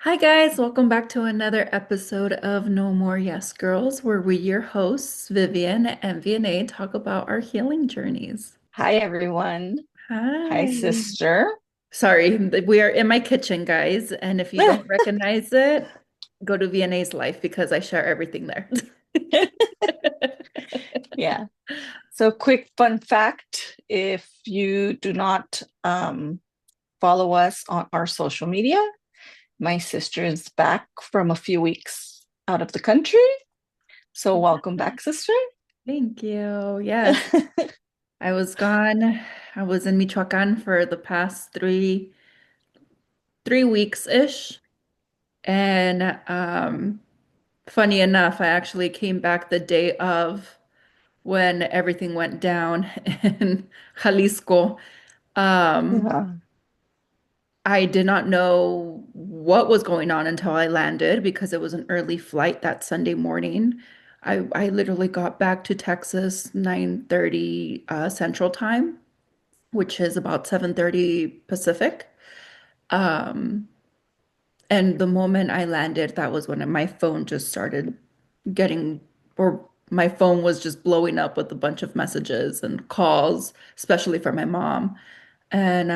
Hi, guys. Welcome back to another episode of No More Yes Girls, where we, your hosts, Vivian and Vieney, talk about our healing journeys. Hi, everyone. Hi, Hi. sister. Sorry, we are in my kitchen, guys. And if you don't recognize it, go to Vienna's Life because I share everything there. Yeah. So, quick fun fact if you do not follow us on our social media, my sister is back from a few weeks out of the country. So, welcome back, sister. Thank you. Yes, I was gone. I was in Michoacan for the past three weeks-ish. And funny enough, I actually came back the day of when everything went down in Jalisco. Um, Yeah. I did not know what was going on until I landed because it was an early flight that Sunday morning. I literally got back to Texas 9:30 Central Time, which is about 7:30 Pacific. Um, And the moment I landed, that was when my phone just started getting, or my phone was just blowing up with a bunch of messages and calls, especially for my mom. And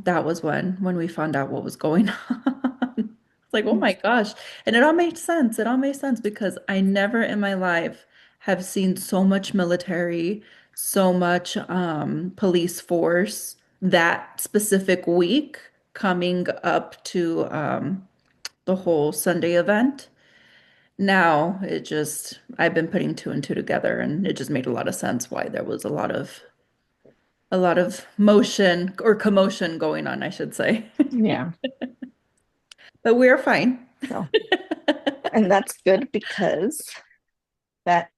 that was when we found out what was going on. It's like, oh my gosh. And it all made sense. It all made sense because I never in my life have seen so much military, so much police force that specific week coming up to the whole Sunday event. Now it just, I've been putting two and two together, and it just made a lot of sense why there was a lot of motion or commotion going on, I should say. Yeah. But we're fine. So, and that's good because that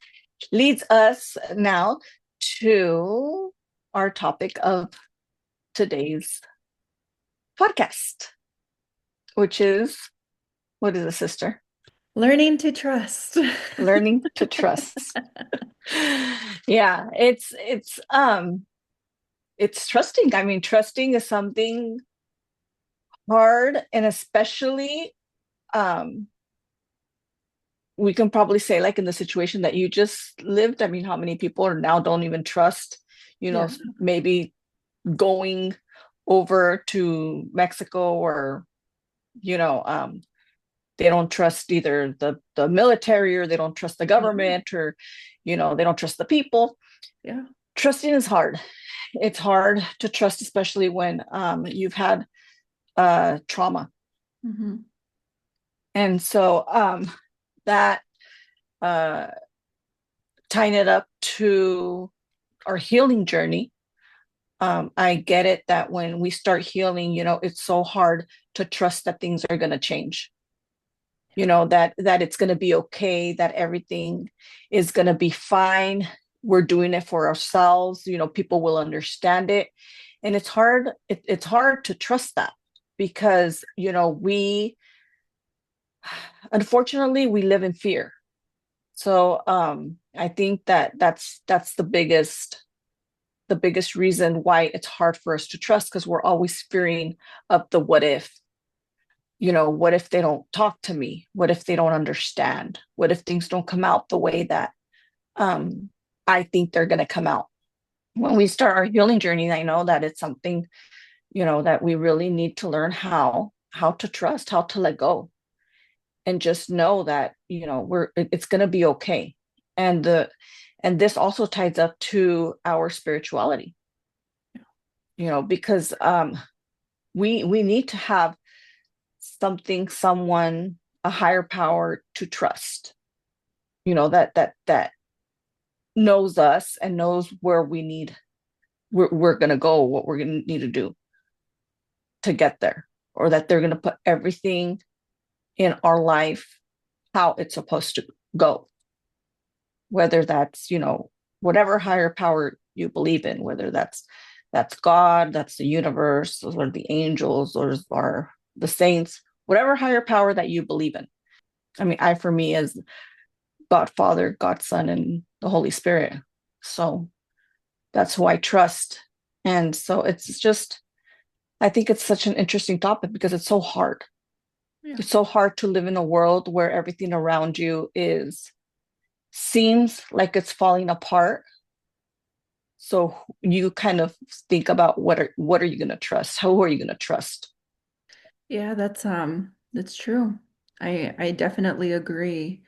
leads us now to our topic of today's podcast, which is what is a sister? Learning to trust. Learning to trust. Yeah, it's trusting. I mean, trusting is something hard, and especially um we can probably say like in the situation that you just lived. I mean, how many people are now don't even trust, Yeah. maybe going over to Mexico or you know, they don't trust either the military, or they don't trust the Yeah. government, or they don't trust the people. Yeah. Trusting is hard. It's hard to trust, especially when you've had trauma. Hmm. And so that uh, tying it up to our healing journey, I get it that when we start healing, it's so hard to trust that things are going to change. That it's going to be okay, that everything is going to be fine. We're doing it for ourselves. People will understand it, and it's hard to trust that because we unfortunately we live in fear. So I think that that's the biggest reason why it's hard for us to trust, because we're always fearing of the what if. What if they don't talk to me? What if they don't understand? What if things don't come out the way that um I think they're going to come out? When we start our healing journey, I know that it's something, that we really need to learn how to trust, how to let go, and just know that it's going to be okay. And this also ties up to our spirituality, because we need to have something, someone, a higher power to trust, that knows us and knows where we're going to go, what we're going to need to do to get there, or that they're going to put everything in our life how it's supposed to go, whether that's whatever higher power you believe in, whether that's God, that's the universe, or the angels, or the saints, whatever higher power that you believe in. I mean, I for me is God Father, God Son, and the Holy Spirit. So that's who I trust. And so it's just, I think it's such an interesting topic because it's so hard. Yeah. It's so hard to live in a world where everything around you is seems like it's falling apart. So you kind of think about what are you going to trust? Who are you going to trust? Yeah, that's true. I definitely agree.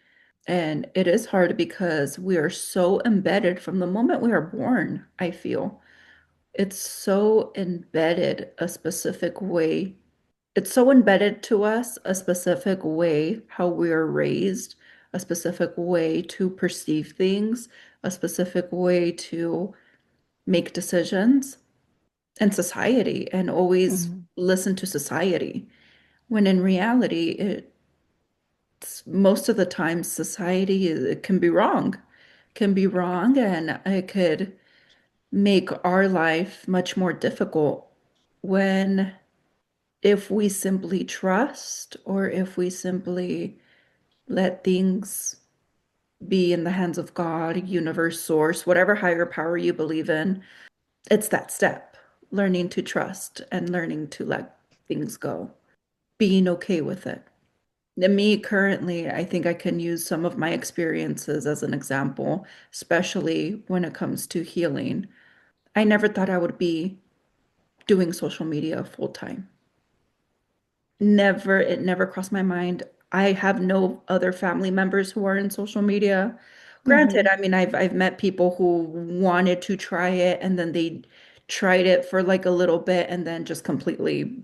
And it is hard because we are so embedded from the moment we are born, I feel. It's so embedded a specific way. It's so embedded to us a specific way how we are raised, a specific way to perceive things, a specific way to make decisions and society and always Mhm. listen to society. When in reality, it's most of the time society it can be wrong, and it could make our life much more difficult when if we simply trust or if we simply let things be in the hands of God, universe, source, whatever higher power you believe in. It's that step, learning to trust and learning to let things go, being okay with it. And me currently, I think I can use some of my experiences as an example, especially when it comes to healing. I never thought I would be doing social media full time. Never, it never crossed my mind. I have no other family members who are in social media. Granted, Mhm. I mean, I've met people who wanted to try it and then they tried it for like a little bit and then just completely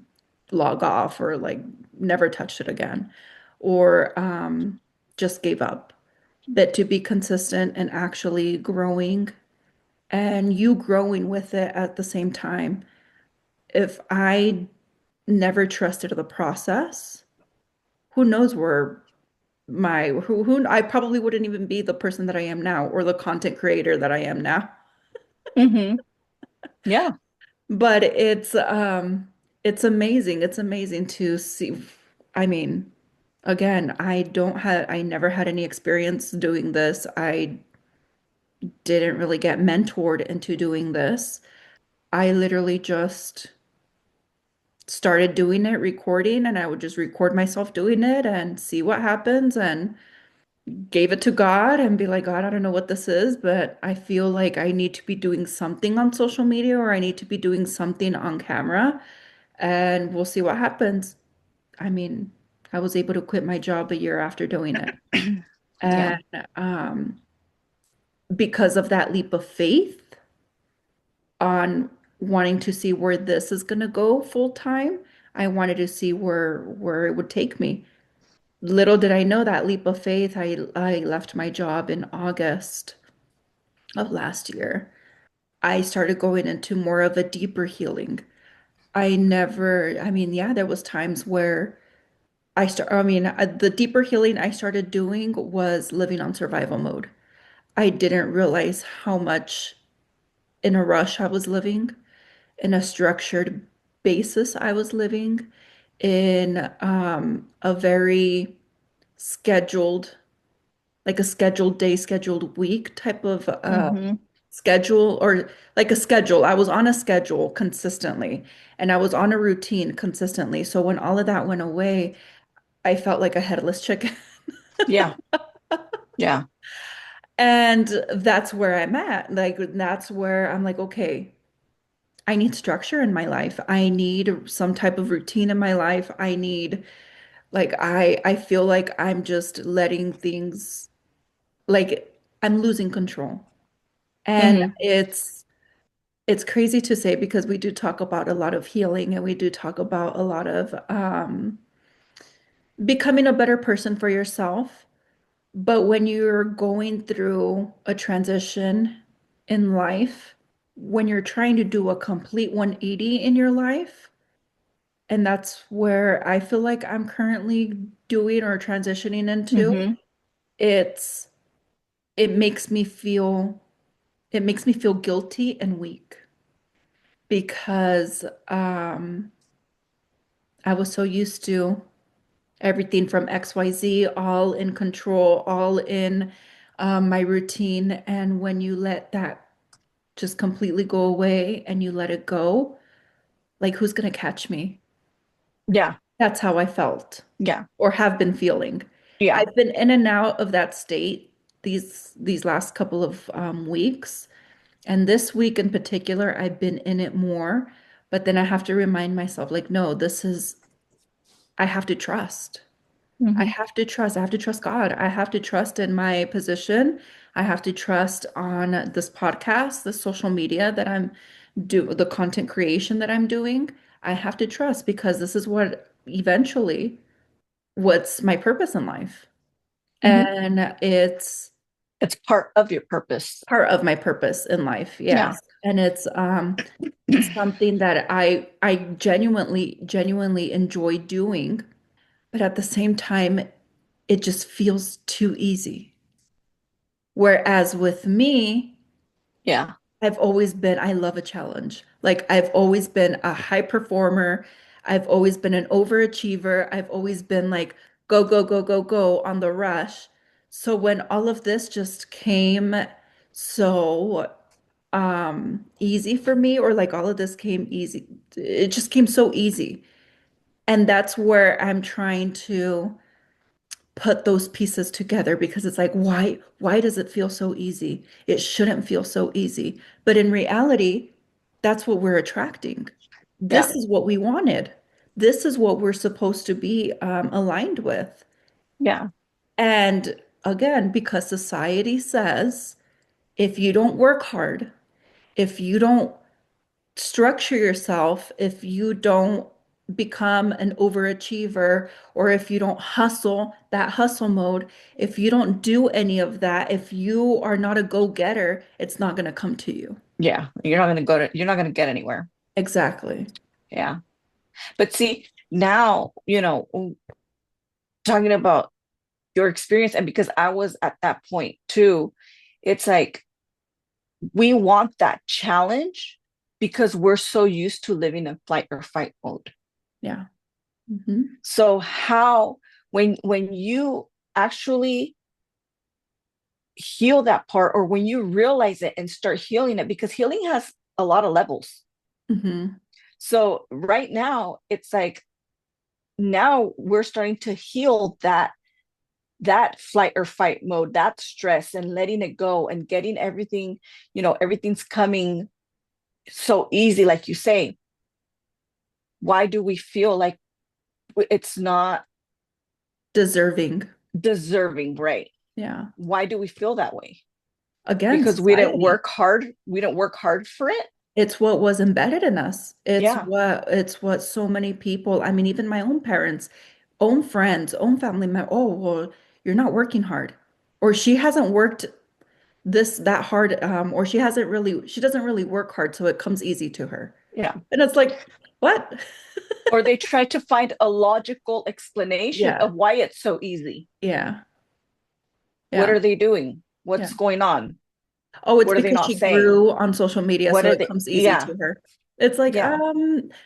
log off or like never touched it again or just gave up. But to be consistent and actually growing and you growing with it at the same time, if I never trusted the process, who knows where who I probably wouldn't even be the person that I am now or the content creator that I am now. Mhm. Yeah. But it's amazing. It's amazing to see. I mean, again, I never had any experience doing this. I didn't really get mentored into doing this. I literally just started doing it, recording, and I would just record myself doing it and see what happens and gave it to God and be like, God, I don't know what this is, but I feel like I need to be doing something on social media or I need to be doing something on camera and we'll see what happens. I mean, I was able to quit my job a year after doing it. Yeah. And because of that leap of faith on wanting to see where this is going to go full time, I wanted to see where it would take me. Little did I know that leap of faith, I left my job in August of last year. I started going into more of a deeper healing. I mean, yeah, there was times where I mean, the deeper healing I started doing was living on survival mode. I didn't realize how much in a rush I was living, in a structured basis I was living, in a very scheduled, like a scheduled day, scheduled week type of Mhm. schedule or like a schedule. I was on a schedule consistently and I was on a routine consistently. So when all of that went away, I felt like a headless chicken. Yeah. Yeah. And that's where I'm at. Like that's where I'm like, okay, I need structure in my life. I need some type of routine in my life. I need like I feel like I'm just letting things like I'm losing control. And Mhm. it's crazy to say because we do talk about a lot of healing and we do talk about a lot of becoming a better person for yourself. But when you're going through a transition in life, when you're trying to do a complete 180 in your life, and that's where I feel like I'm currently doing or transitioning into, Mhm. it's it makes me feel it makes me feel guilty and weak because I was so used to everything from XYZ, all in control, all in my routine. And when you let that just completely go away and you let it go, like who's gonna catch me? Yeah. That's how I felt Yeah. or have been feeling. Yeah. I've been in and out of that state these last couple of weeks. And this week in particular, I've been in it more. But then I have to remind myself, like, no, I have to trust. I Hmm. have to trust. I have to trust God. I have to trust in my position. I have to trust on this podcast, the social media that the content creation that I'm doing. I have to trust because this is what eventually what's my purpose in life. Hmm. And it's It's part of your purpose. part of my purpose in life, Yeah. yes. And it's something that I genuinely enjoy doing, but at the same time, it just feels too easy. Whereas with me, Yeah. I love a challenge. Like I've always been a high performer. I've always been an overachiever. I've always been like, go, go, go, go, go on the rush. So when all of this just came so easy for me, or like all of this came easy, it just came so easy. And that's where I'm trying to put those pieces together because it's like why does it feel so easy? It shouldn't feel so easy. But in reality, that's what we're attracting. This Yeah. is what we wanted. This is what we're supposed to be aligned with. Yeah. And again, because society says if you don't work hard, if you don't structure yourself, if you don't become an overachiever, or if you don't hustle, that hustle mode, if you don't do any of that, if you are not a go-getter, it's not going to come to you. Yeah. You're not gonna get anywhere. Exactly. Yeah. But see, now, talking about your experience, and because I was at that point too, it's like we want that challenge because we're so used to living in flight or fight mode. Yeah. Hmm. So how when you actually heal that part, or when you realize it and start healing it, because healing has a lot of levels. Hmm. So right now it's like now we're starting to heal that flight or fight mode, that stress, and letting it go and getting everything, everything's coming so easy, like you say. Why do we feel like it's not Deserving. deserving, right? Yeah. Why do we feel that way? Again, Because we didn't society. work hard. We didn't work hard for it. It's what was embedded in us. Yeah. It's what so many people, I mean, even my own parents, own friends, own family member, oh, well, you're not working hard. Or she hasn't worked that hard, or she doesn't really work hard, so it comes easy to her. Yeah. And it's like, what? Or they try to find a logical explanation Yeah, of why it's so easy. yeah, What yeah, are they doing? yeah. What's going on? Oh, it's What are they because not she saying? grew on social media, What so are it they? comes easy Yeah. to her. It's like, Yeah.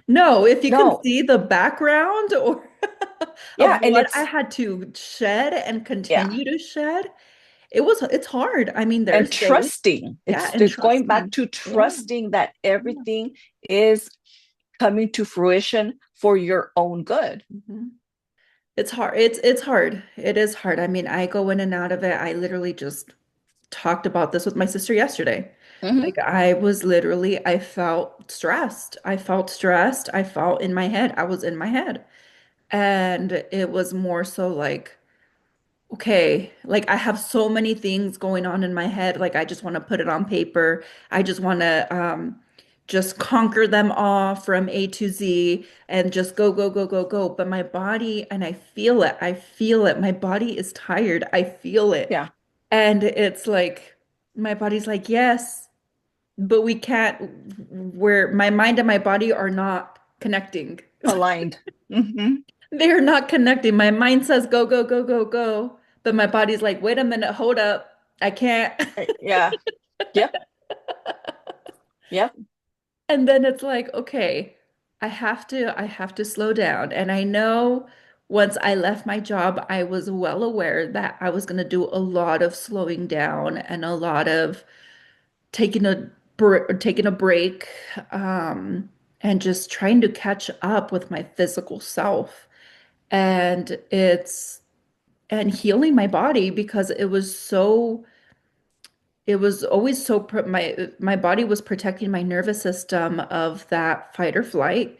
no, if you can No. see the background or of Yeah. And what I had to shed and yeah. continue to shed, it's hard. I mean, And there's days, trusting. yeah, and It's going back trusting. to Yeah. trusting that Yeah. everything is coming to fruition for your own good. Mhm. It's hard. It's hard. It is hard. I mean, I go in and out of it. I literally just talked about this with my sister yesterday. Hmm. Like I felt stressed. I felt stressed. I felt in my head. I was in my head. And it was more so like, okay, like I have so many things going on in my head. Like I just want to put it on paper. I just want to just conquer them all from A to Z and just go, go, go, go, go. But my body, and I feel it. I feel it. My body is tired. I feel it. Yeah. And it's like, my body's like, yes, but we can't, where my mind and my body are not connecting. Aligned. Hmm. They're not connecting. My mind says go, go, go, go, go. But my body's like, wait a minute, hold up. I can't. Yeah. Yep. Yep. And then it's like, okay, I have to slow down. And I know once I left my job, I was well aware that I was going to do a lot of slowing down and a lot of taking a break, and just trying to catch up with my physical self. and healing my body because it was always my body was protecting my nervous system of that fight or flight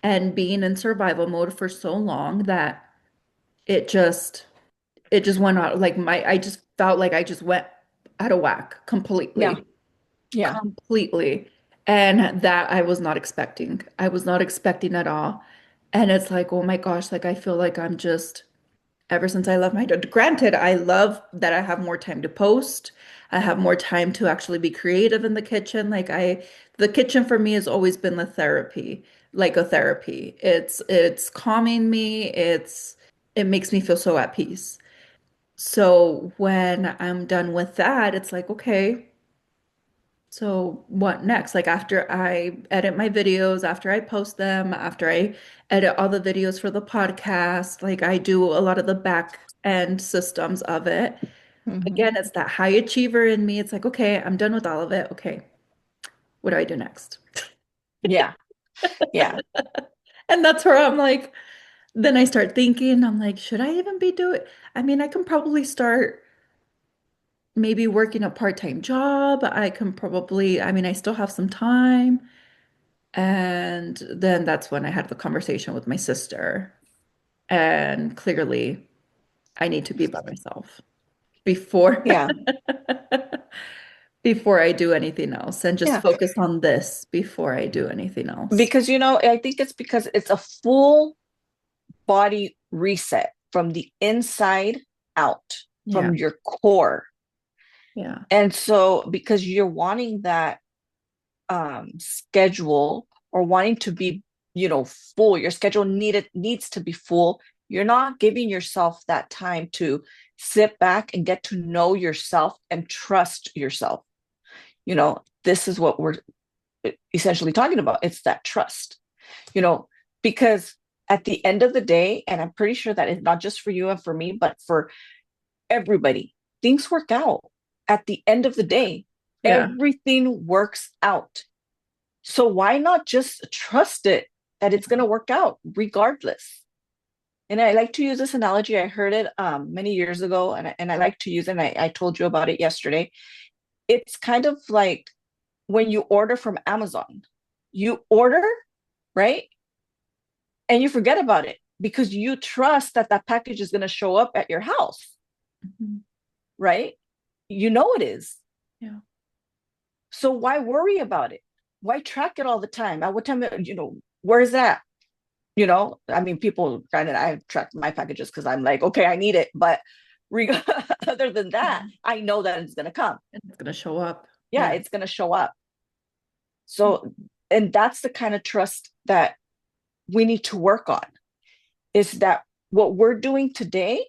and being in survival mode for so long that it just it just went out like my I just felt like I just went out of whack Yeah. completely. Yeah. Completely. And that I was not expecting. I was not expecting at all. And it's like, oh my gosh, like I feel like I'm just ever since I left my dad. Granted, I love that I have more time to post. I have more time to actually be creative in the kitchen. The kitchen for me has always been the therapy, like a therapy. It's calming me. It makes me feel so at peace. So when I'm done with that, it's like, okay, so what next? Like after I edit my videos, after I post them, after I edit all the videos for the podcast, like I do a lot of the back end systems of it. Hmm. Again, it's that high achiever in me. It's like, okay, I'm done with all of it. Okay, what do I do next? Yeah. Yeah. And that's where I'm like, then I start thinking, I'm like, should I even be doing? I mean, I can probably start maybe working a part-time job. I mean, I still have some time. And then that's when I had the conversation with my sister. And clearly, I need to be by myself before Yeah. before I do anything else and just Yeah. focus on this before I do anything else. Because, I think it's because it's a full body reset from the inside out, Yeah. from your core. Yeah. And so, because you're wanting that schedule or wanting to be, full, your schedule needs to be full. You're not giving yourself that time to sit back and get to know yourself and trust yourself. This is what we're essentially talking about. It's that trust, you know, because at the end of the day, and I'm pretty sure that it's not just for you and for me, but for everybody, things work out. At the end of the day, Yeah. everything works out. So why not just trust it that it's going to work out regardless? And I like to use this analogy. I heard it many years ago, and I like to use it. And I told you about it yesterday. It's kind of like when you order from Amazon, you order, right? And you forget about it because you trust that that package is going to show up at your house, Mhm. right? You know it is. Yeah. So why worry about it? Why track it all the time? At what time, where's that? I mean, people, granted, I track my packages because I'm like, okay, I need it. But reg- other than that, Mhm. I know that it's going to come. And it's gonna show up. Yeah, Yeah. it's going to show up. So, and that's the kind of trust that we need to work on is that what we're doing today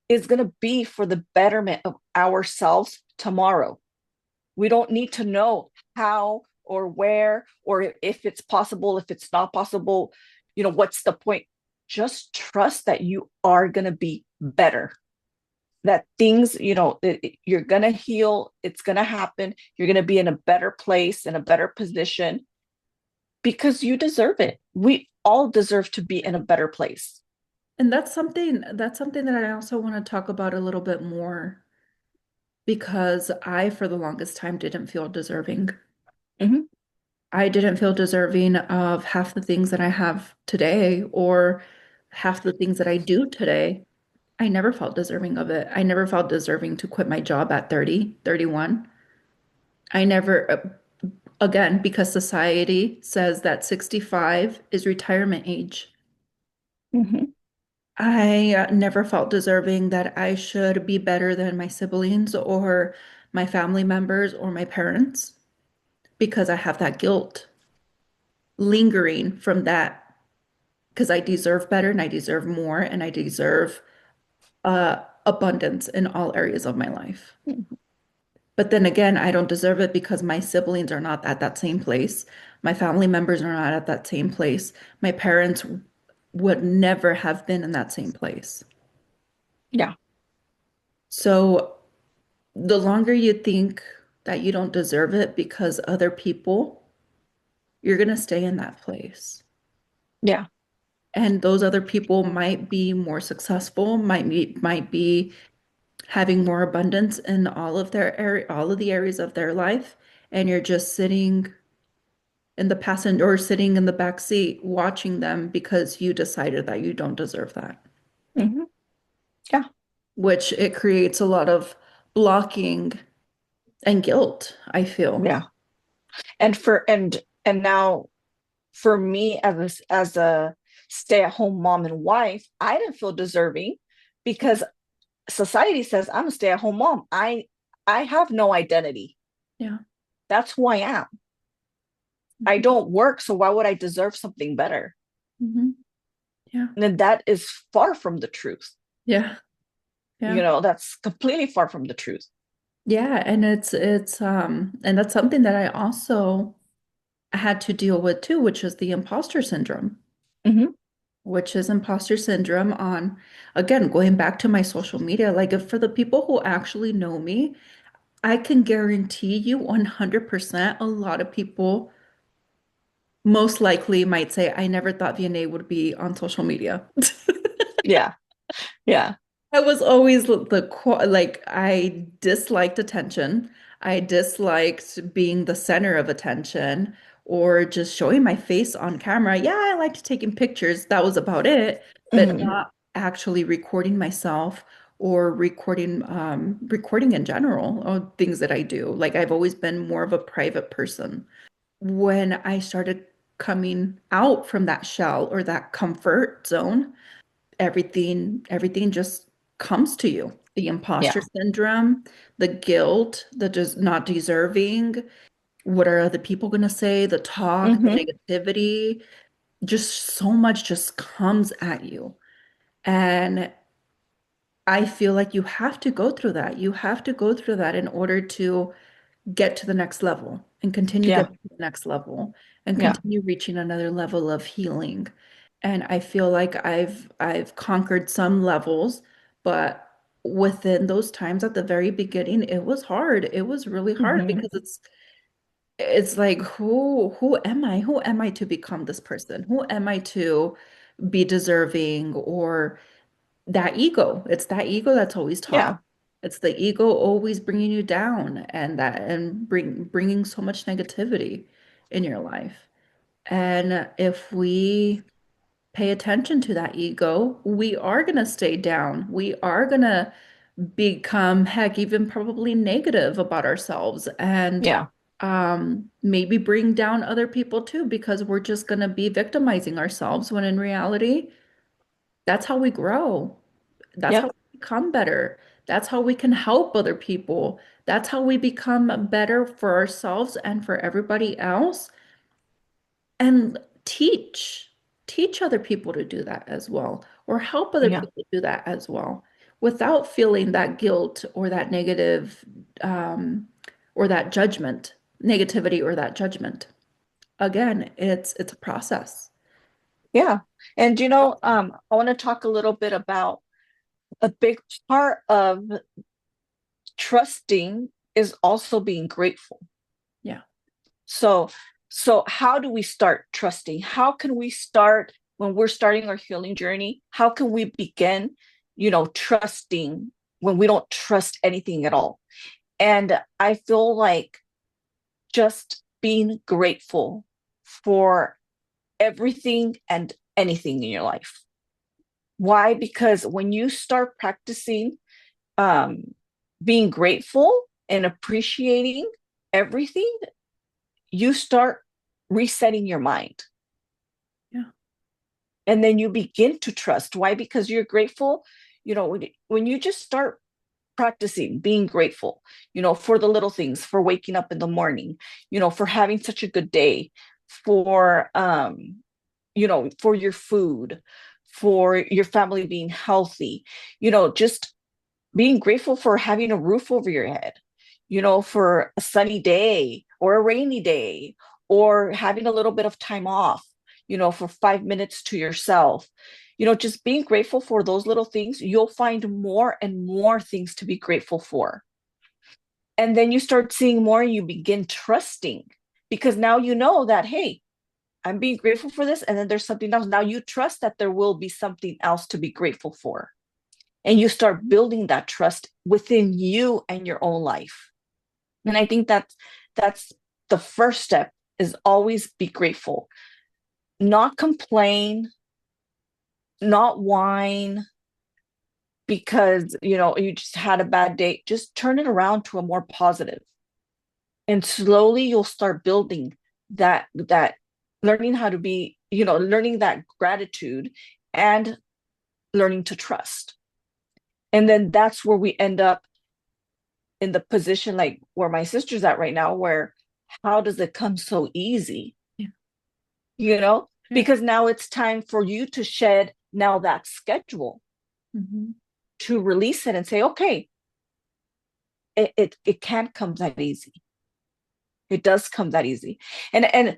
is going to be for the betterment of ourselves tomorrow. We don't need to know how or where or if it's possible, if it's not possible, what's the point? Just trust that you are going to be better. That things, you're going to heal, it's going to happen. You're going to be in a better place, in a better position because you deserve it. We all deserve to be in a better place. And that's something that I also want to talk about a little bit more because I, for the longest time, didn't feel deserving. Mhm. I didn't feel deserving of half the things that I have today or half the things that I do today. I never felt deserving of it. I never felt deserving to quit my job at 30, 31. I never, again, because society says that 65 is retirement age. Mhm. I never felt deserving that I should be better than my siblings or my family members or my parents because I have that guilt lingering from that because I deserve better and I deserve more and I deserve abundance in all areas of my life. But then again, I don't deserve it because my siblings are not at that same place. My family members are not at that same place. My parents would never have been in that same place. Yeah. So the longer you think that you don't deserve it because other people, you're going to stay in that place. Yeah. And those other people might be more successful, might be having more abundance in all of the areas of their life, and you're just sitting in the passenger or sitting in the back seat watching them because you decided that you don't deserve that, Hmm. Yeah. which it creates a lot of blocking and guilt, I feel. Yeah. And now for me as a stay-at-home mom and wife, I didn't feel deserving because society says I'm a stay-at-home mom. I have no identity. Yeah. That's who I am. I Mhm. don't work, so why would I deserve something better? Mhm. Yeah. And that is far from the truth. Yeah. Yeah. That's completely far from the truth. Yeah, and and that's something that I also had to deal with too, which is the imposter syndrome, Hmm. which is imposter syndrome on, again, going back to my social media, like if for the people who actually know me, I can guarantee you 100% a lot of people most likely might say, I never thought Vienna would be on social media. Yeah. Yeah. I was always like I disliked attention. I disliked being the center of attention or just showing my face on camera. Yeah, I liked taking pictures. That was about it, but Hmm. not actually recording myself or recording in general or things that I do. Like I've always been more of a private person. When I started coming out from that shell or that comfort zone, everything just comes to you. The imposter Yeah. syndrome, the guilt, the just not deserving. What are other people going to say? The talk, the Hmm. negativity, just so much just comes at you. And I feel like you have to go through that. You have to go through that in order to get to the next level and continue Yeah. getting to the next level and Yeah. continue reaching another level of healing. And I feel like I've conquered some levels, but within those times at the very beginning, it was hard. It was really hard Hmm. because it's like who am I? Who am I to become this person? Who am I to be deserving or that ego? It's that ego that's always talking. Yeah. It's the ego always bringing you down and bringing so much negativity in your life. And if we pay attention to that ego, we are going to stay down. We are going to become, heck, even probably negative about ourselves and Yeah. maybe bring down other people too, because we're just going to be victimizing ourselves when in reality, that's how we grow. That's how Yep. we become better. That's how we can help other people. That's how we become better for ourselves and for everybody else. And teach other people to do that as well, or help other Yeah. people do that as well, without feeling that guilt or that negative or that judgment, negativity or that judgment. Again, it's a process. Yeah. And I want to talk a little bit about a big part of trusting is also being grateful. Yeah. So, so how do we start trusting? How can we start when we're starting our healing journey? How can we begin, trusting when we don't trust anything at all? And I feel like just being grateful for everything and anything in your life. Why? Because when you start practicing um, being grateful and appreciating everything, you start resetting your mind. Yeah. And then you begin to trust. Why? Because you're grateful. When you just start practicing being grateful, for the little things, for waking up in the morning, for having such a good day, for, for your food, for your family being healthy, just being grateful for having a roof over your head, for a sunny day or a rainy day, or having a little bit of time off, for 5 minutes to yourself. Just being grateful for those little things, you'll find more and more things to be grateful for. And then you start seeing more and you begin trusting because now you know that, hey, I'm being grateful for this. And then there's something else. Now you trust that there will be something else to be grateful for. And you start building that trust within you and your own life. And I think that's the first step, is always be grateful, not complain, not whine because you just had a bad day. Just turn it around to a more positive. And slowly you'll start building that learning how to be, learning that gratitude and learning to trust. And then that's where we end up in the position like where my sister's at right now, where how does it come so easy? Yeah. You know, Yeah. because now it's time for you to shed now that schedule, Hmm. to release it and say, okay, it can't come that easy. It does come that easy. And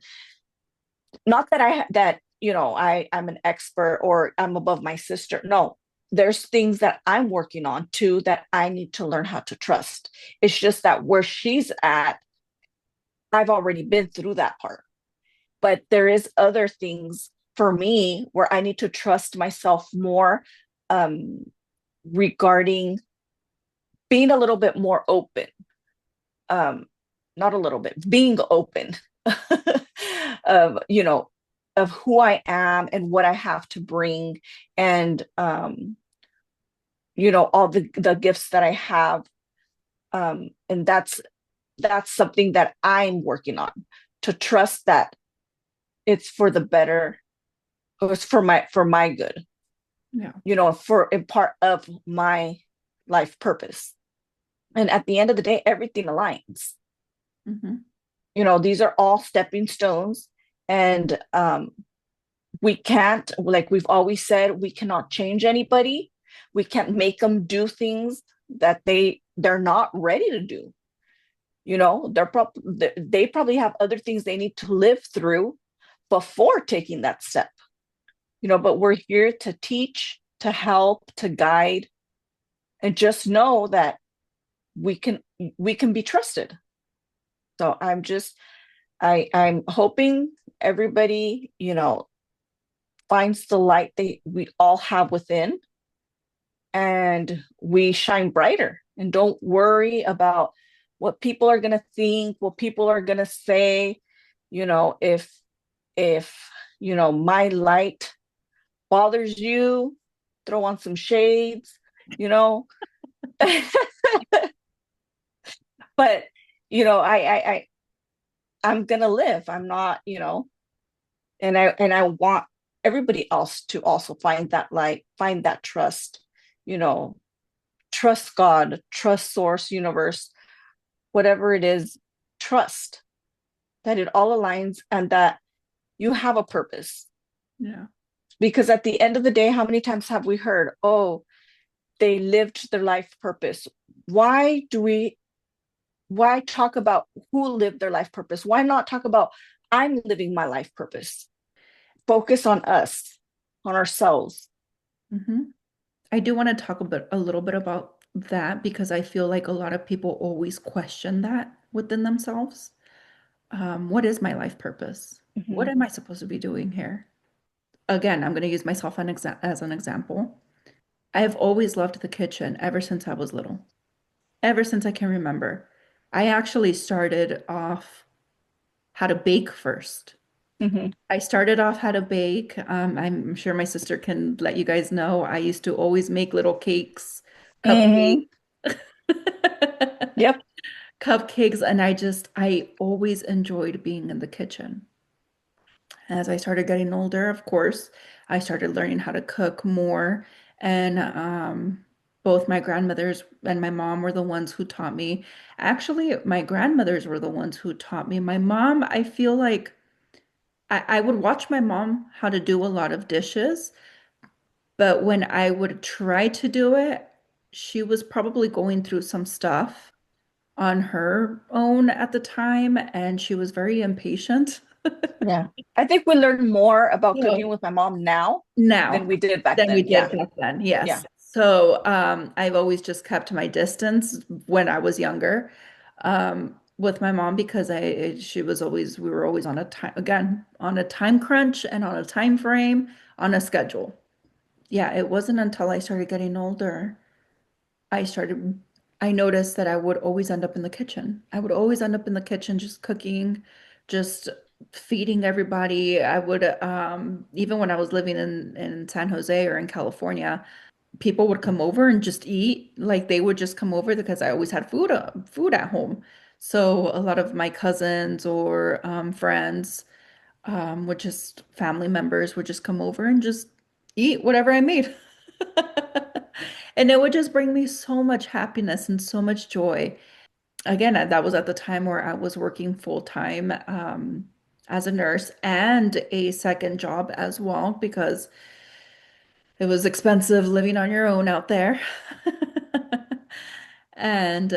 not that I'm an expert or I'm above my sister. No, there's things that I'm working on too that I need to learn how to trust. It's just that where she's at, I've already been through that part. But there is other things for me where I need to trust myself more, um, regarding being a little bit more open. Um, Not a little bit, being open of, of who I am and what I have to bring, and all the gifts that I have. And that's something that I'm working on, to trust that it's for the better, or it's for my good, Yeah. for a part of my life purpose. And at the end of the day, everything aligns. Hmm. These are all stepping stones. And we can't, like we've always said, we cannot change anybody. We can't make them do things that they're not ready to do. They probably have other things they need to live through before taking that step. But we're here to teach, to help, to guide, and just know that we can we can be trusted. So I'm hoping everybody, finds the light we all have within, and we shine brighter and don't worry about what people are going to think, what people are going to say. If my light bothers you, throw on some shades, you know but I'm going to live. I'm not, and I want everybody else to also find that light, find that trust, you know trust God, trust source, universe, whatever it is. Trust that it all aligns and that you have a purpose. Yeah. Because at the end of the day, how many times have we heard, oh, they lived their life purpose? Why do we why talk about who lived their life purpose? Why not talk about, I'm living my life purpose? Focus on us, on ourselves. Hmm. I do want to talk a little bit about that because I feel like a lot of people always question that within themselves. What is my life purpose? What Mhm. am I supposed to be doing here? Again, I'm going to use myself as an example. I've always loved the kitchen ever since I was little, ever since I can remember. I actually started off how to bake first. Mhm. I started off how to bake. I'm sure my sister can let you guys know. I used to always make little cakes, cupcakes, Mhm. Yep. cupcakes, and I always enjoyed being in the kitchen. As I started getting older, of course, I started learning how to cook more. And both my grandmothers and my mom were the ones who taught me. Actually, my grandmothers were the ones who taught me. My mom, I feel like I would watch my mom how to do a lot of dishes, but when I would try to do it, she was probably going through some stuff on her own at the time, and she was very impatient. Yeah. I think we learn more about So cooking with my mom now than now we did back than we then. Yeah. did back then, Yeah. yes. So I've always just kept my distance when I was younger. with my mom because she was always we were always on a time again on a time crunch and on a time frame on a schedule. Yeah, it wasn't until I started getting older I started I noticed that I would always end up in the kitchen. I would always end up in the kitchen just cooking, just feeding everybody. I would even when I was living in San Jose or in California, people would come over and just eat. Like they would just come over because I always had food at home. So a lot of my cousins or friends would just family members would just come over and just eat whatever I made. And it would just bring me so much happiness and so much joy. Again, that was at the time where I was working full time as a nurse and a second job as well because it was expensive living on your own out there. And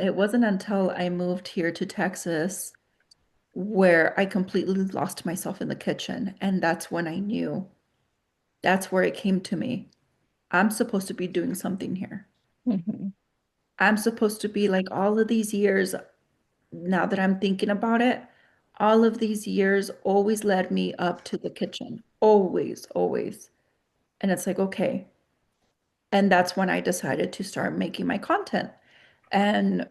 it wasn't until I moved here to Texas where I completely lost myself in the kitchen. And that's when I knew, that's where it came to me. I'm supposed to be doing something here. Hmm. I'm supposed to be like all of these years, now that I'm thinking about it, all of these years always led me up to the kitchen. Always, always. And it's like, okay. And that's when I decided to start making my content. And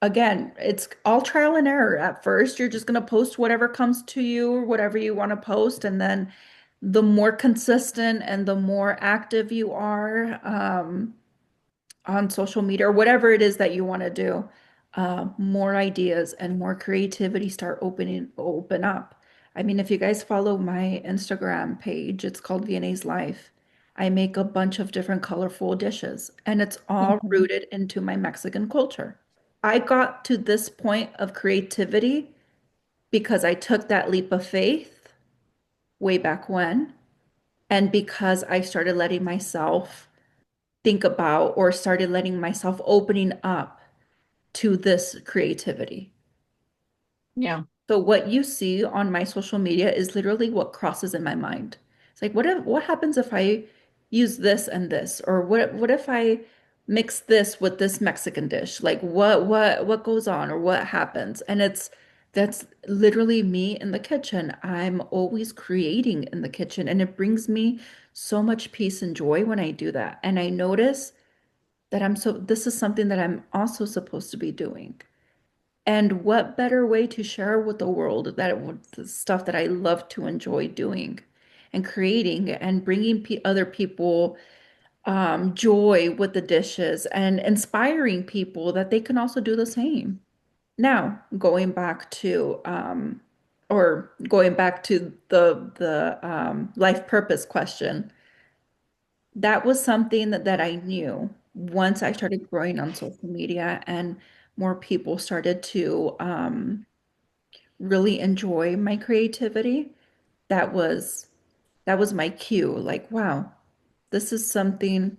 again, it's all trial and error. At first, you're just going to post whatever comes to you or whatever you want to post. And then the more consistent and the more active you are on social media or whatever it is that you want to do, more ideas and more creativity start open up. I mean, if you guys follow my Instagram page, it's called Vieney's Life. I make a bunch of different colorful dishes, and it's all Hmm. rooted into my Mexican culture. I got to this point of creativity because I took that leap of faith way back when, and because I started letting myself think about or started letting myself opening up to this creativity. Yeah. So what you see on my social media is literally what crosses in my mind. It's like, what happens if I use this and this? Or what if I mix this with this Mexican dish? Like what goes on or what happens? And that's literally me in the kitchen. I'm always creating in the kitchen and it brings me so much peace and joy when I do that. And I notice that this is something that I'm also supposed to be doing. And what better way to share with the world the stuff that I love to enjoy doing and creating and bringing other people joy with the dishes and inspiring people that they can also do the same. Now, going back to the life purpose question, that was something that I knew once I started growing on social media and more people started to really enjoy my creativity. That was that was my cue. Like, wow, this is something,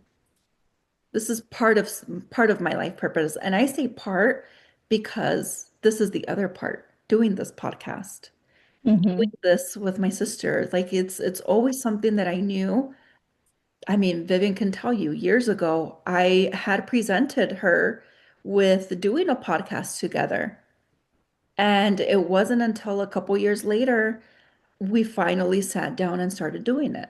this is part of my life purpose. And I say part because this is the other part, doing this podcast, doing Hmm. this with my sister. Like it's always something that I knew. I mean, Vivian can tell you years ago, I had presented her with doing a podcast together. And it wasn't until a couple years later we finally sat down and started doing it.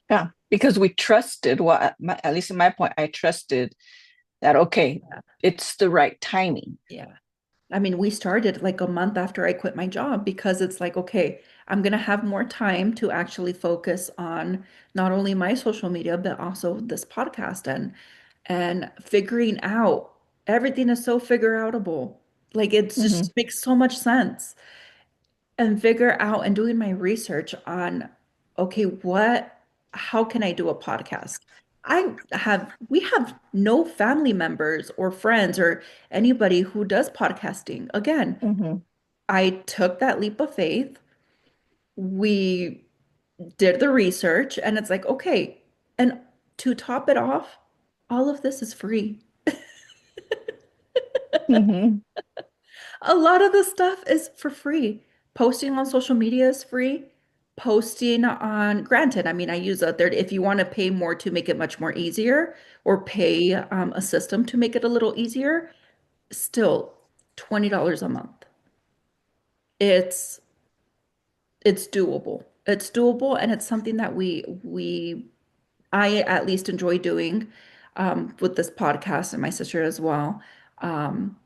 Yeah. Because we trusted at least in my point, I trusted that, okay, Yeah. it's the right timing. Yeah. I mean, we started like a month after I quit my job because it's like, okay, I'm gonna have more time to actually focus on not only my social media, but also this podcast and figuring out everything is so figure outable. Like it Hmm. just makes so much sense. And figure out and doing my research on, okay, how can I do a podcast? We have no family members or friends or anybody who does podcasting. Again, Hmm. I took that leap of faith. We did the research and it's like, okay, and to top it off, all of this is free. Hmm. A lot of the stuff is for free. Posting on social media is free. Posting on, granted, I mean, I use a third, if you want to pay more to make it much more easier or pay a system to make it a little easier, still $20 a month. It's it's doable. It's doable, and it's something that we I at least enjoy doing with this podcast and my sister as well. Um,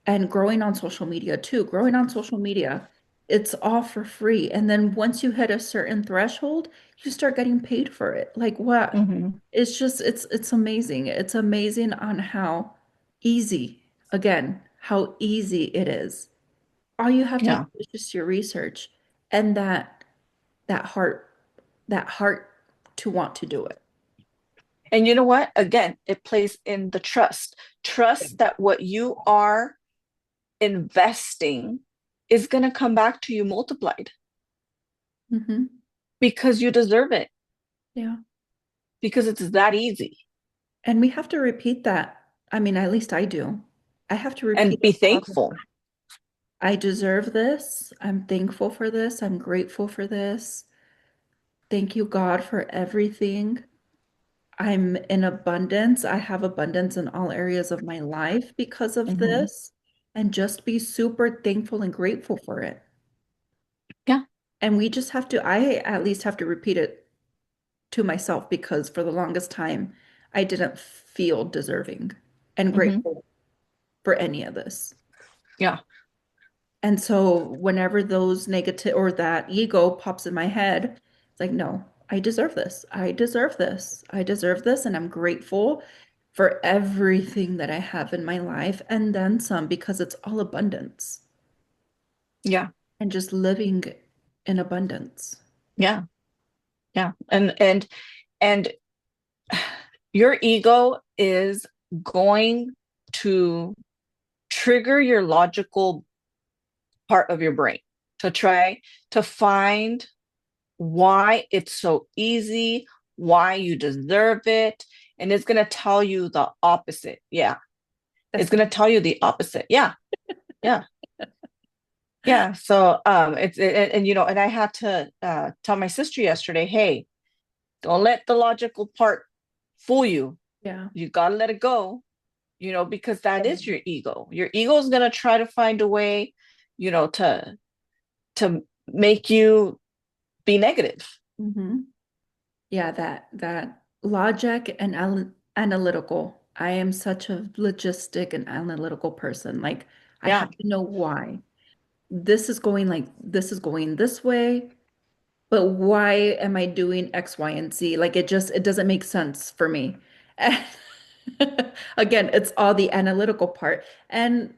and growing on social media too. Growing on social media, it's all for free. And then once you hit a certain threshold, you start getting paid for it. Like what? Hmm. It's just it's amazing. It's amazing on how easy, again, how easy it is. All you have to do Yeah. is just your research and that heart, that heart to want to do it. And you know what? Again, it plays in the trust. Trust that what you are investing is going to come back to you multiplied Hmm. because you deserve it, Yeah. because it's that easy. And we have to repeat that. I mean, at least I do. I have to repeat And be it all the thankful. time. I deserve this. I'm thankful for this. I'm grateful for this. Thank you, God, for everything. I'm in abundance. I have abundance in all areas of my life because of Hmm. this. And just be super thankful and grateful for it. Yeah. And we just have to, I at least have to repeat it to myself because for the longest time, I didn't feel deserving and Hmm. grateful for any of this. Yeah. And so whenever those negative or that ego pops in my head, it's like, no, I deserve this. I deserve this. I deserve this. And I'm grateful for everything that I have in my life and then some because it's all abundance Yeah. and just living in abundance. Yeah. Yeah. And your ego is going to trigger your logical part of your brain to try to find why it's so easy, why you deserve it. And it's going to tell you the opposite. Yeah. It's That's going to tell you the opposite. Yeah. Yeah. Yeah. So, and you know, and I had to tell my sister yesterday, hey, don't let the logical part fool you. yeah. You got to let it go, you know, because that Yeah. is your ego. Your ego is going to try to find a way, you know, to make you be negative. Hmm. Yeah, that logic and analytical. I am such a logistic and analytical person. Like I Yeah. have to know why. This is going this way, but why am I doing X, Y, and Z? Like it doesn't make sense for me. And again, it's all the analytical part. And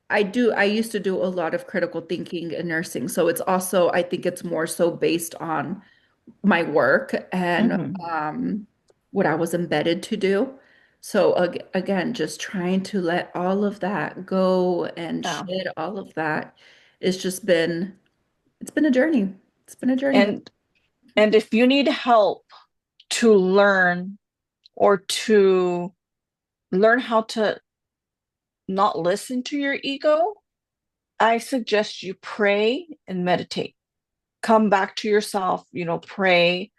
I used to do a lot of critical thinking in nursing. So it's also, I think it's more so based on my work and Hmm. what I was embedded to do. So again, just trying to let all of that go and Yeah. shed all of that. It's just been, it's been a journey. It's been a journey. And and if you need help to learn or to learn how to not listen to your ego, I suggest you pray and meditate. Come back to yourself, you know, pray,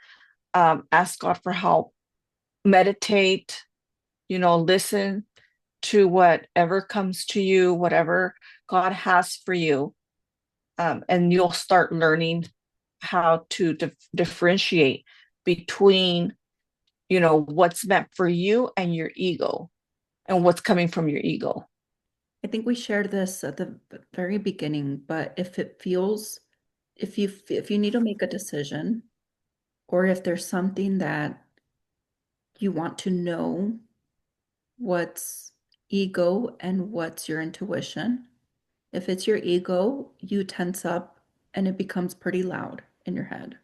ask God for help, meditate, you know, listen to whatever comes to you, whatever God has for you. And you'll start learning how to differentiate between, you know, what's meant for you and your ego and what's coming from your ego. I think we shared this at the very beginning, but if you need to make a decision or if there's something that you want to know what's ego and what's your intuition, if it's your ego, you tense up and it becomes pretty loud in your head.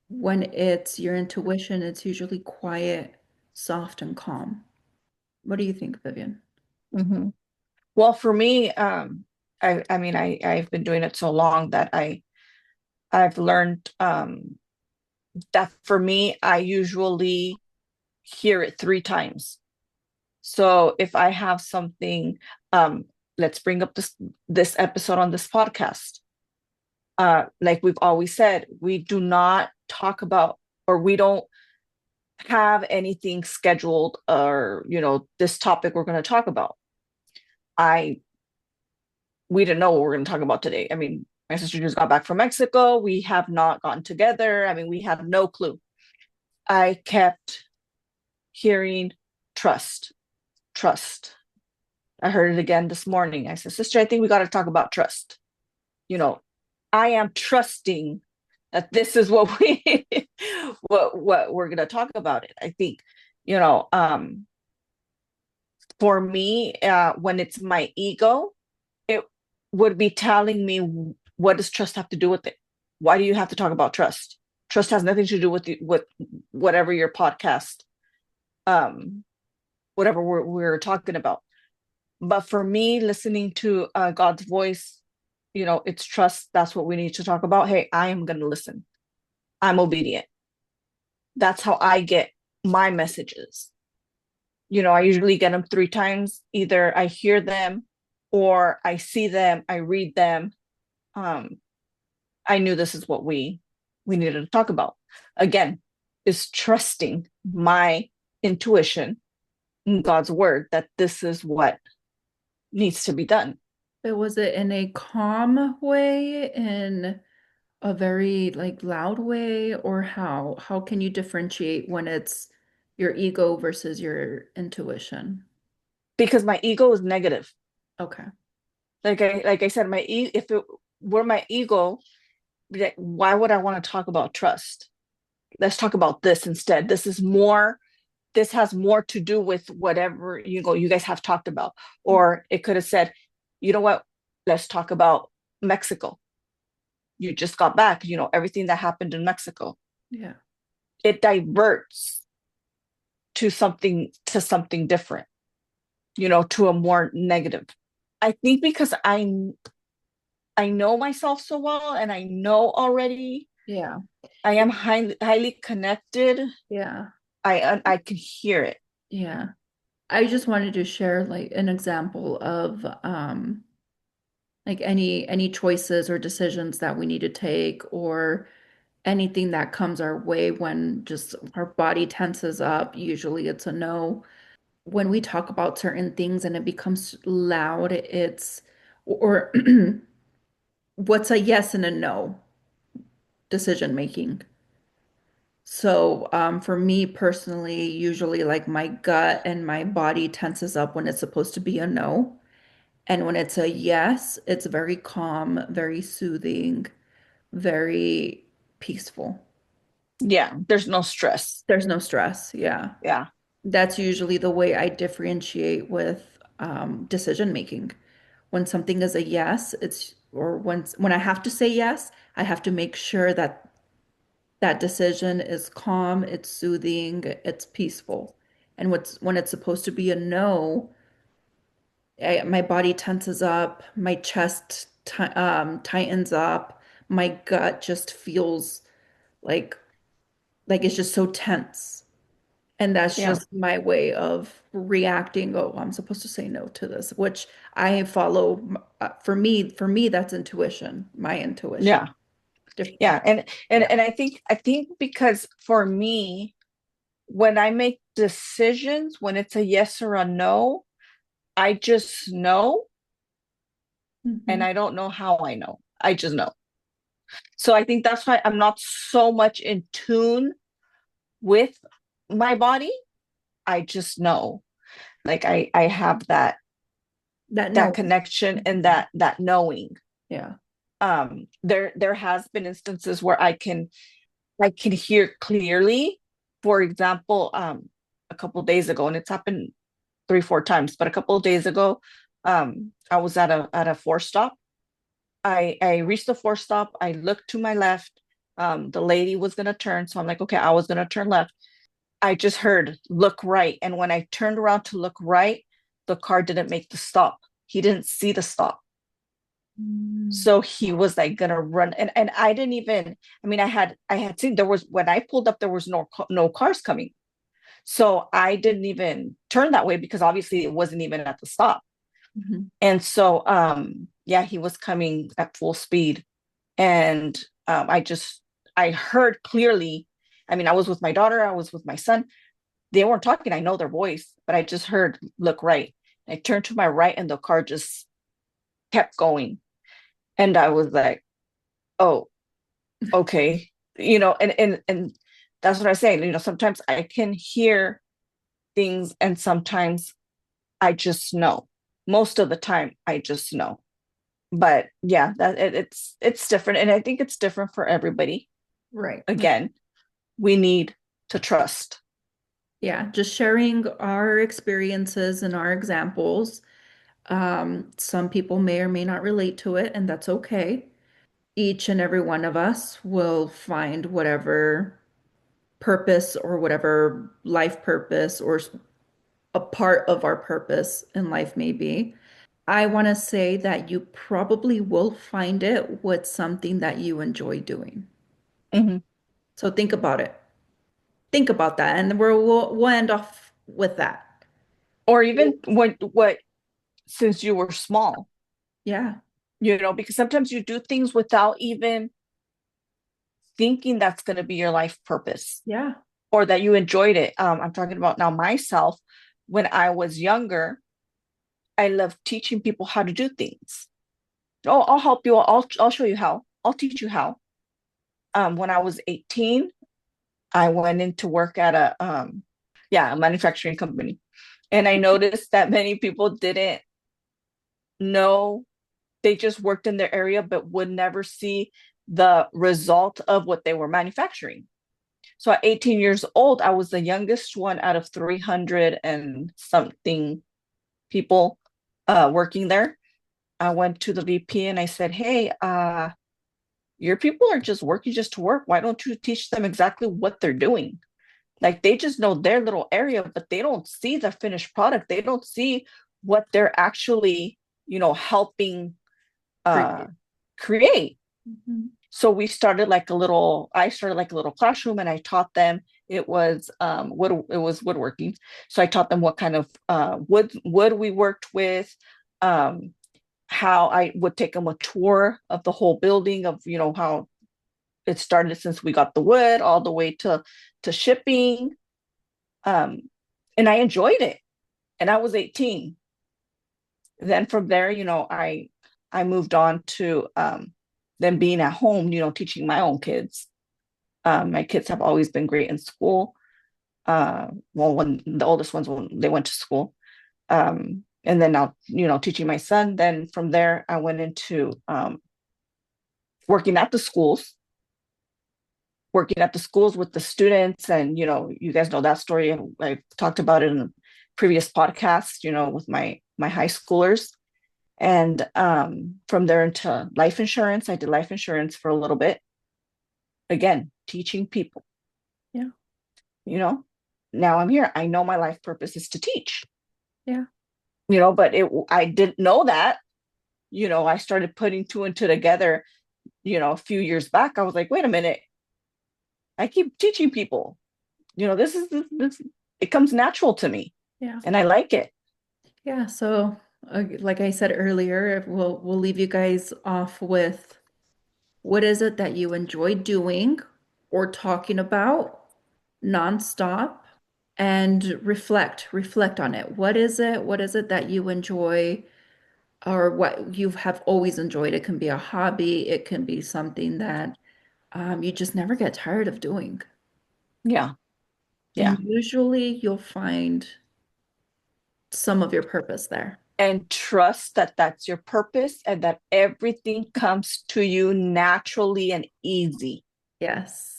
When it's your intuition, it's usually quiet, soft, and calm. What do you think, Vivian? Mhm. Well, for me, I mean, I've been doing it so long that I've learned that for me, I usually hear it 3 times. So if I have something, um, let's bring up this episode on this podcast. Like we've always said, we do not talk about or we don't have anything scheduled or you know this topic we're going to talk about. I we didn't know what we are going to talk about today. I mean, my sister just got back from Mexico. We have not gotten together. I mean, we have no clue. I kept hearing trust, trust. I heard it again this morning. I said, sister, I think we got to talk about trust. You know, I am trusting that this is what we what we're going to talk about it. I think, you know, for me, when it's my ego, it would be telling me, what does trust have to do with it? Why do you have to talk about trust? Trust has nothing to do with with whatever your podcast, um, whatever we're talking about. But for me, listening to God's voice, you know, it's trust. That's what we need to talk about. Hey, I am going to listen. I'm obedient. That's how I get my messages. You know, I usually get them 3 times. Either I hear them, or I see them, I read them. Um, I knew this is what we needed to talk about. Again, is trusting my intuition in God's word that this is what needs to be done. But was it in a calm way, in a very like loud way, or how? How can you differentiate when it's your ego versus your intuition? Because my ego is negative. Okay. Like I said, if it were my ego, like, why would I want to talk about trust? Let's talk about this instead. This has more to do with whatever you guys have talked about. Or it could have said, you know what, let's talk about Mexico. You just got back, everything that happened in Mexico. Yeah. It diverts to something different, to a more negative. I think because I know myself so well, and I know already Yeah. I am highly connected. Yeah. I can hear it. Yeah. I just wanted to share like an example of like any choices or decisions that we need to take, or anything that comes our way when just our body tenses up. Usually it's a no. When we talk about certain things and it becomes loud, it's or what's a yes and a no decision making. So, for me personally, usually like my gut and my body tenses up when it's supposed to be a no. And when it's a yes, it's very calm, very soothing, very peaceful. Yeah, there's no stress. There's no stress. Yeah. Yeah. That's usually the way I differentiate with decision making. When something is a yes, it's or when I have to say yes, I have to make sure that that decision is calm, it's soothing, it's peaceful. And when it's supposed to be a no, my body tenses up, my chest tightens up, my gut just feels like it's just so tense. And that's Yeah. just my way of reacting. Oh, I'm supposed to say no to this, which I follow. For me, that's intuition, my intuition. Yeah. Diff Yeah. yeah. And I think because for me, when I make decisions, when it's a yes or a no, I just know, and Hmm. I don't know how I know. I just know. So I think that's why I'm not so much in tune with my body. I just know. Like I have That that no. connection and Mhm. that knowing. Yeah. There has been instances where I can hear clearly. For example, a couple of days ago, and it's happened 3 4 times, but a couple of days ago, I was at a four stop. I reached the four stop. I looked to my left. The lady was gonna turn, so I'm like, okay, I was gonna turn left. I just heard look right, and when I turned around to look right, the car didn't make the stop. He didn't see the stop. Mm. So he was like gonna run, and I didn't even, I mean, I had seen, there was, when I pulled up, there was no cars coming. So I didn't even turn that way because obviously it wasn't even at the stop. Mhm. And so yeah, he was coming at full speed. And I heard clearly. I mean, I was with my daughter, I was with my son. They weren't talking, I know their voice, but I just heard look right. I turned to my right, and the car just kept going. And I was like, oh, okay. And that's what I say. Sometimes I can hear things and sometimes I just know. Most of the time I just know. But yeah, it's different. And I think it's different for everybody. Right. Again, we need to trust. Yeah, just sharing our experiences and our examples. Some people may or may not relate to it, and that's okay. Each and every one of us will find whatever purpose or whatever life purpose or a part of our purpose in life may be. I want to say that you probably will find it with something that you enjoy doing. Mhm. So think about it. Think about that, and we'll end off with that. Or even what since you were small, Yeah, because sometimes you do things without even thinking that's going to be your life purpose yeah, or that you enjoyed it. I'm talking about now myself. When I was younger, I loved teaching people how to do things. Oh, I'll help you. I'll show you how. I'll teach you how. When I was 18, I went into work at a manufacturing company. And I noticed that many people didn't know, they just worked in their area, but would never see the result of what they were manufacturing. So at 18 years old, I was the youngest one out of 300 and something people working there. I went to the VP and I said, hey, your people are just working just to work. Why don't you teach them exactly what they're doing? Like they just know their little area, but they don't see the finished product. They don't see what they're actually, helping uh, create. create. Mhm. So I started like a little classroom and I taught them it was woodworking. So I taught them what kind of wood we worked with, um, how I would take them a tour of the whole building of, how it started since we got the wood all the way to shipping. Um, and I enjoyed it. And I was 18. Then from there, I moved on to then being at home, teaching my own kids. My kids have always been great in school. Well, when the oldest ones, when they went to school, and then now, teaching my son. Then from there, I went into working at the schools, working at the schools with the students, and you guys know that story. I talked about it in a previous podcast, with my high schoolers. And from there into life insurance, I did life insurance for a little bit. Again, teaching people, Yeah, you know. Now I'm here. I know my life purpose is to teach, yeah, but I didn't know that. I started putting two and two together, a few years back. I was like, wait a minute, I keep teaching people. This it comes natural to me yeah, and I like it. yeah. So, like I said earlier, we'll leave you guys off with what is it that you enjoy doing or talking about nonstop, and reflect on it. What is it? What is it that you enjoy or what you have always enjoyed? It can be a hobby, it can be something that you just never get tired of doing. Yeah. And Yeah. usually you'll find some of your purpose there. And trust that that's your purpose and that everything comes to you naturally and easy. Yes.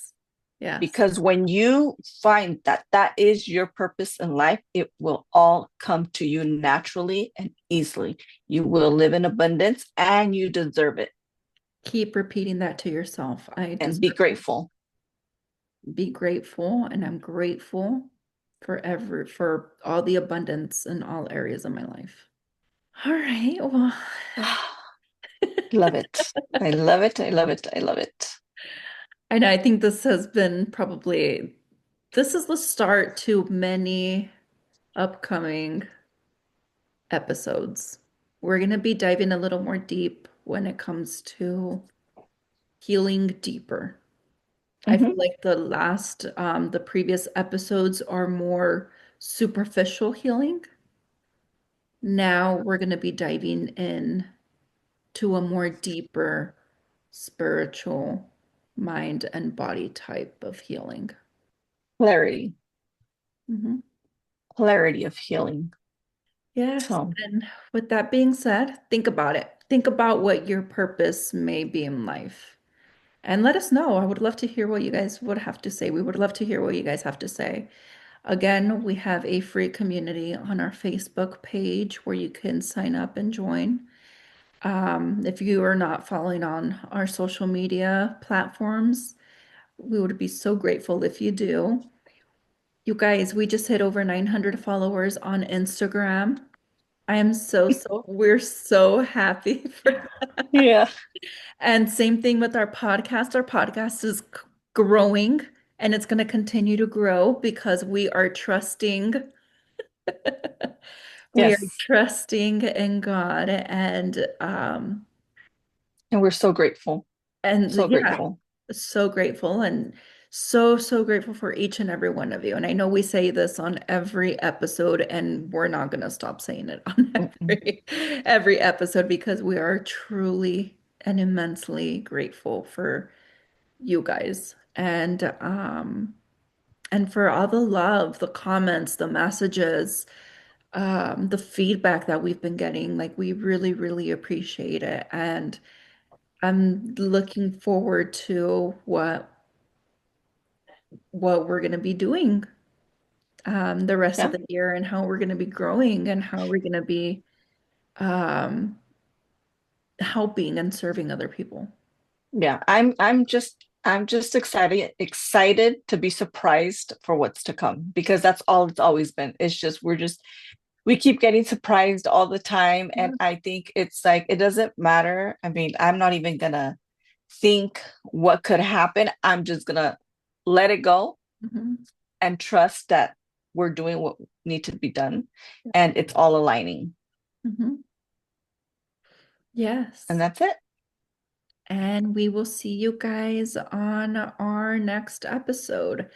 Yes. Because when you find that that is your purpose in life, it will all come to you naturally and easily. You will live in abundance and you deserve it. Keep repeating that to yourself. I And be deserve it. grateful. Be grateful, and I'm grateful for all the abundance in all areas of my life. All right. Well, Love it. I love it. I love it. I love it. I know I think this has been probably this is the start to many upcoming episodes. We're going to be diving a little more deep when it comes to healing deeper. I feel Mhm. like the previous episodes are more superficial healing. Now we're going to be diving in to a more deeper spiritual mind and body type of healing. Clarity, Mhm. clarity of healing. Yes. So, And with that being said, think about it. Think about what your purpose may be in life. And let us know. I would love to hear what you guys would have to say. We would love to hear what you guys have to say. Again, we have a free community on our Facebook page where you can sign up and join. If you are not following on our social media platforms, we would be so grateful if you do. You guys, we just hit over 900 followers on Instagram. We're so happy for that. yeah, And same thing with our podcast. Our podcast is growing and it's going to continue to grow because we are trusting. We are yes. trusting in God And we're so grateful. and So yeah, grateful. so grateful and so grateful for each and every one of you. And I know we say this on every episode and we're not going to stop saying it on Mm-mm. every episode because we are truly and immensely grateful for you guys and for all the love, the comments, the messages, the feedback that we've been getting. Like we really appreciate it. And I'm looking forward to what we're going to be doing the rest of Yeah. the year and how we're going to be growing and how we're going to be um, helping and serving other people. Yeah. I'm just excited to be surprised for what's to come because that's all it's always been. It's just we keep getting surprised all the time. And I think it's like it doesn't matter. I mean, I'm not even gonna think what could happen. I'm just gonna let it go Mhm. and trust that we're doing what need to be done and it's all aligning. Mhm. And Yes. that's it. And we will see you guys on our next episode.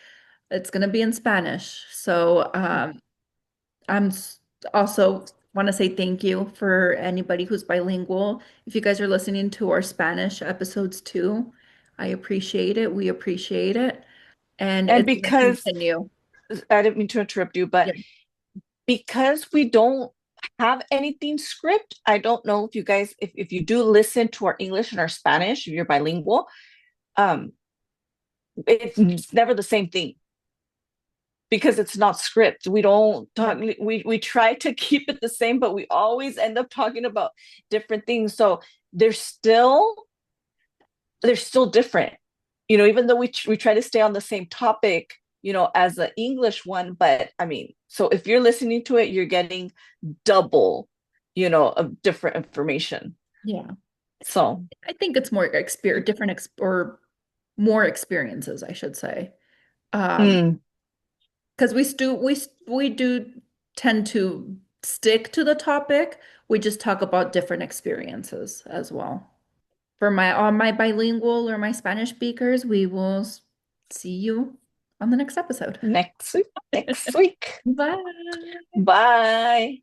It's going to be in Spanish. So I'm also want to say thank you for anybody who's bilingual. If you guys are listening to our Spanish episodes too, I appreciate it. We appreciate it. And And it's going to because continue. I didn't mean to interrupt you, but Yeah. because we don't have anything script, I don't know if you guys, if you do listen to our English and our Spanish, if you're bilingual, um, it's never the same thing because it's not script. We don't Yeah. talk, we try to keep it the same, but we always end up talking about different things. So they're still they're still different. Even though we try to stay on the same topic, as the English one, but I mean, so if you're listening to it, you're getting double, of different information. Yeah. So, I think it's more or more experiences, I should say. Um, mm, because we do tend to stick to the topic. We just talk about different experiences as well. For my bilingual or my Spanish speakers, we will see you on the next episode. next week. Bye. Bye.